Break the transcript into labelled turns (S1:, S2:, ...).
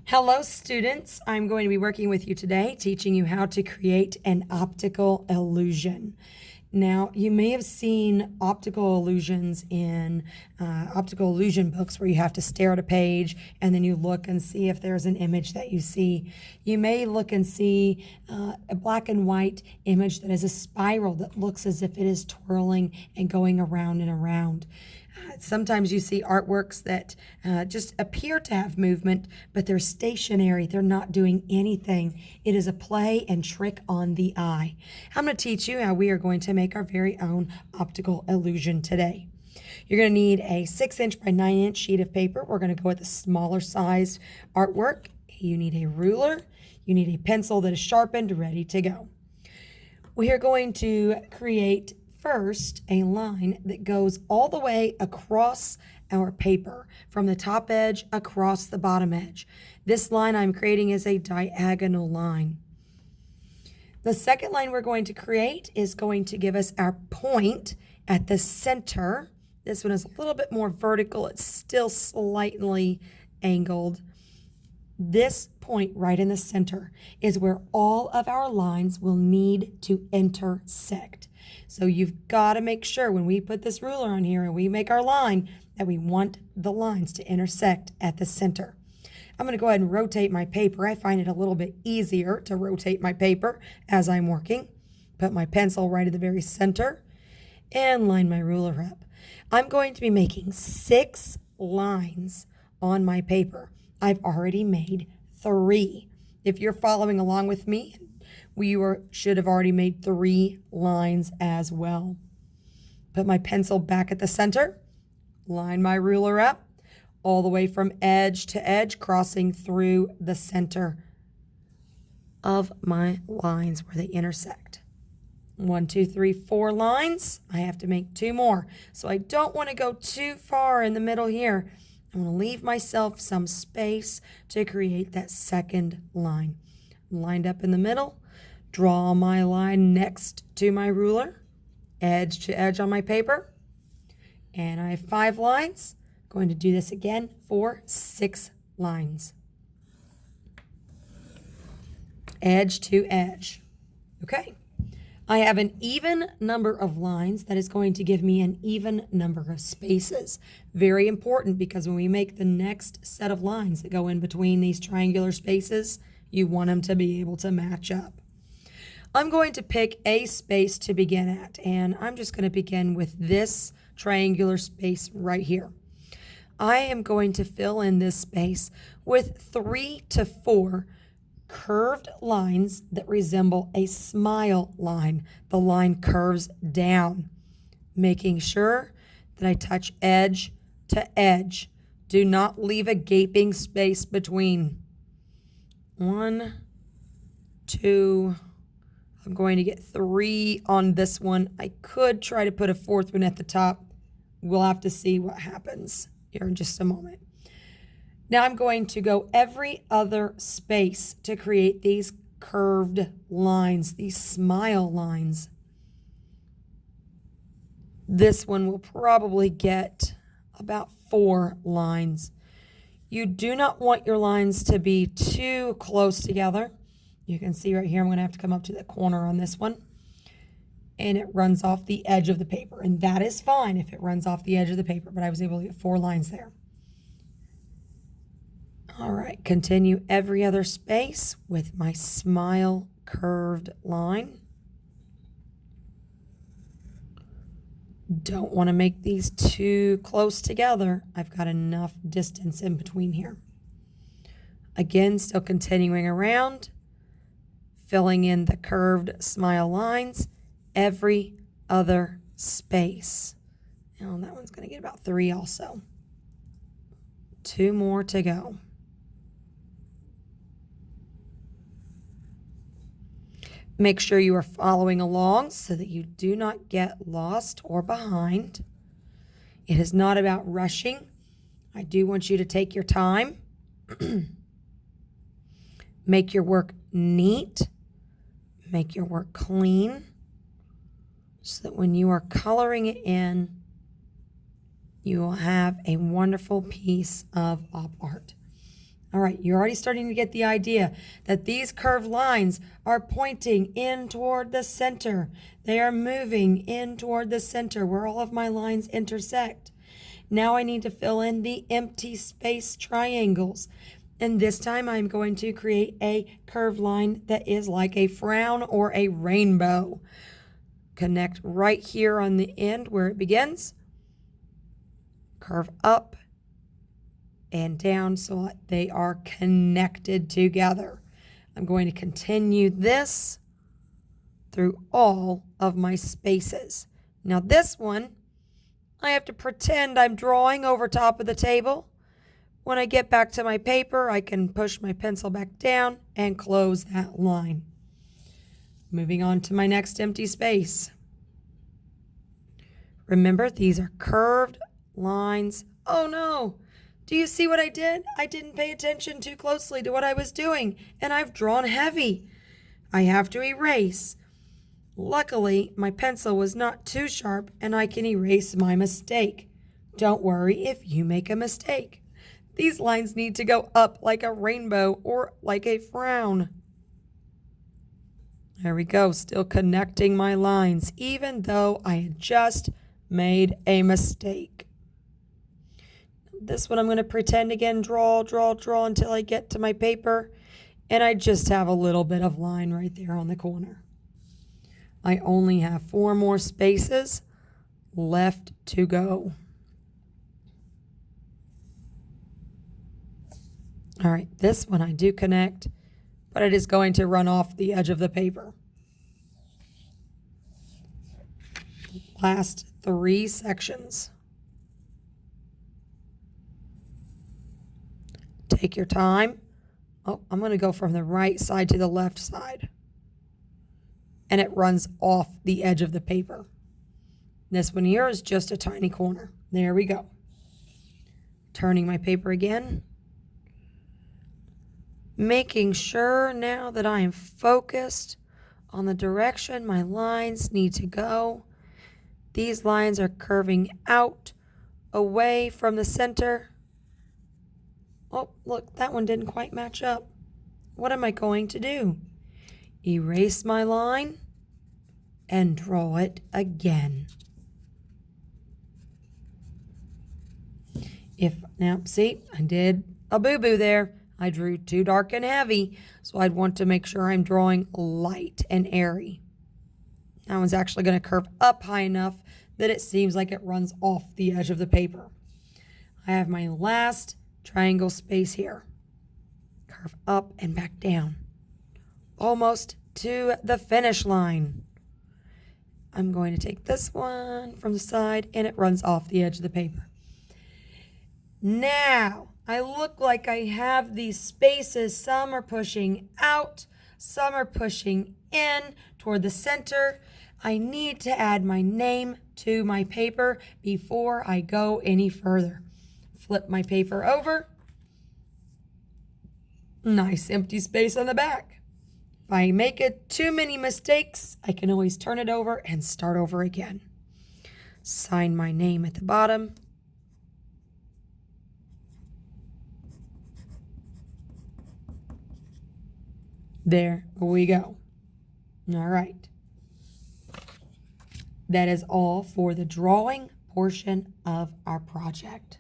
S1: Hello, students. I'm going to be working with you today, teaching you how to create an optical illusion. Now, you may have seen optical illusions in optical illusion books where you have to stare at a page and then you look and see if there's an image that you see. You may look and see a black and white image that is a spiral that looks as if it is twirling and going around and around. Sometimes you see artworks that just appear to have movement, but they're stationary. They're not doing anything. It is a play and trick on the eye. I'm going to teach you how we are going to make our very own optical illusion today. You're going to need a 6-inch by 9-inch sheet of paper. We're going to go with a smaller size artwork. You need a ruler. You need a pencil that is sharpened, ready to go. We are going to create first a line that goes all the way across our paper from the top edge across the bottom edge. This line I'm creating is a diagonal line. The second line we're going to create is going to give us our point at the center. This one is a little bit more vertical. It's still slightly angled. This point right in the center is where all of our lines will need to intersect. So you've got to make sure when we put this ruler on here and we make our line that we want the lines to intersect at the center. I'm going to go ahead and rotate my paper. I find it a little bit easier to rotate my paper as I'm working. Put my pencil right at the very center and line my ruler up. I'm going to be making 6 lines on my paper. I've already made 3. If you're following along with me, should have already made 3 lines as well. Put my pencil back at the center, line my ruler up, all the way from edge to edge, crossing through the center of my lines where they intersect. 1, 2, 3, 4 lines. I have to make 2 more. So I don't want to go too far in the middle here. I want to leave myself some space to create that second line. Lined up in the middle, draw my line next to my ruler, edge to edge on my paper, and I have 5 lines. Going to do this again for 6 lines. Edge to edge. Okay. I have an even number of lines that is going to give me an even number of spaces. Very important because when we make the next set of lines that go in between these triangular spaces, you want them to be able to match up. I'm going to pick a space to begin at, and I'm just going to begin with this triangular space right here. I am going to fill in this space with 3 to 4 curved lines that resemble a smile line. The line curves down, making sure that I touch edge to edge. Do not leave a gaping space between. 1, 2, I'm going to get 3 on this one. I could try to put a 4th one at the top. We'll have to see what happens here in just a moment. Now I'm going to go every other space to create these curved lines, these smile lines. This one will probably get about 4 lines. You do not want your lines to be too close together. You can see right here, I'm going to have to come up to the corner on this one. And it runs off the edge of the paper. And that is fine if it runs off the edge of the paper, but I was able to get 4 lines there. All right, continue every other space with my smile curved line. Don't want to make these too close together. I've got enough distance in between here. Again, still continuing around, filling in the curved smile lines every other space. Now that one's going to get about 3 also. 2 more to go. Make sure you are following along so that you do not get lost or behind. It is not about rushing. I do want you to take your time. Make your work neat. Make your work clean so that when you are coloring it in, you will have a wonderful piece of op art. All right, you're already starting to get the idea that these curved lines are pointing in toward the center. They are moving in toward the center where all of my lines intersect. Now I need to fill in the empty space triangles. And this time I'm going to create a curved line that is like a frown or a rainbow. Connect right here on the end where it begins. Curve up and down so that they are connected together. I'm going to continue this through all of my spaces. Now this one, I have to pretend I'm drawing over top of the table. When I get back to my paper, I can push my pencil back down and close that line. Moving on to my next empty space. Remember, these are curved lines. Oh no! Do you see what I did? I didn't pay attention too closely to what I was doing, and I've drawn heavy. I have to erase. Luckily, my pencil was not too sharp, and I can erase my mistake. Don't worry if you make a mistake. These lines need to go up like a rainbow or like a frown. There we go, still connecting my lines, even though I had just made a mistake. This one I'm going to pretend again, draw until I get to my paper, and I just have a little bit of line right there on the corner. I only have 4 more spaces left to go. All right, this one I do connect, but it is going to run off the edge of the paper. Last 3 sections. Take your time. Oh, I'm going to go from the right side to the left side. And it runs off the edge of the paper. This one here is just a tiny corner. There we go. Turning my paper again. Making sure now that I am focused on the direction my lines need to go. These lines are curving out away from the center. Oh, look, that one didn't quite match up. What am I going to do? Erase my line and draw it again. Now, see, I did a boo-boo there. I drew too dark and heavy, so I'd want to make sure I'm drawing light and airy. That one's actually going to curve up high enough that it seems like it runs off the edge of the paper. I have my last triangle space here. Curve up and back down. Almost to the finish line. I'm going to take this one from the side and it runs off the edge of the paper. Now, I look like I have these spaces. Some are pushing out, some are pushing in toward the center. I need to add my name to my paper before I go any further. Flip my paper over. Nice empty space on the back. If I make it too many mistakes, I can always turn it over and start over again. Sign my name at the bottom. There we go. All right. That is all for the drawing portion of our project.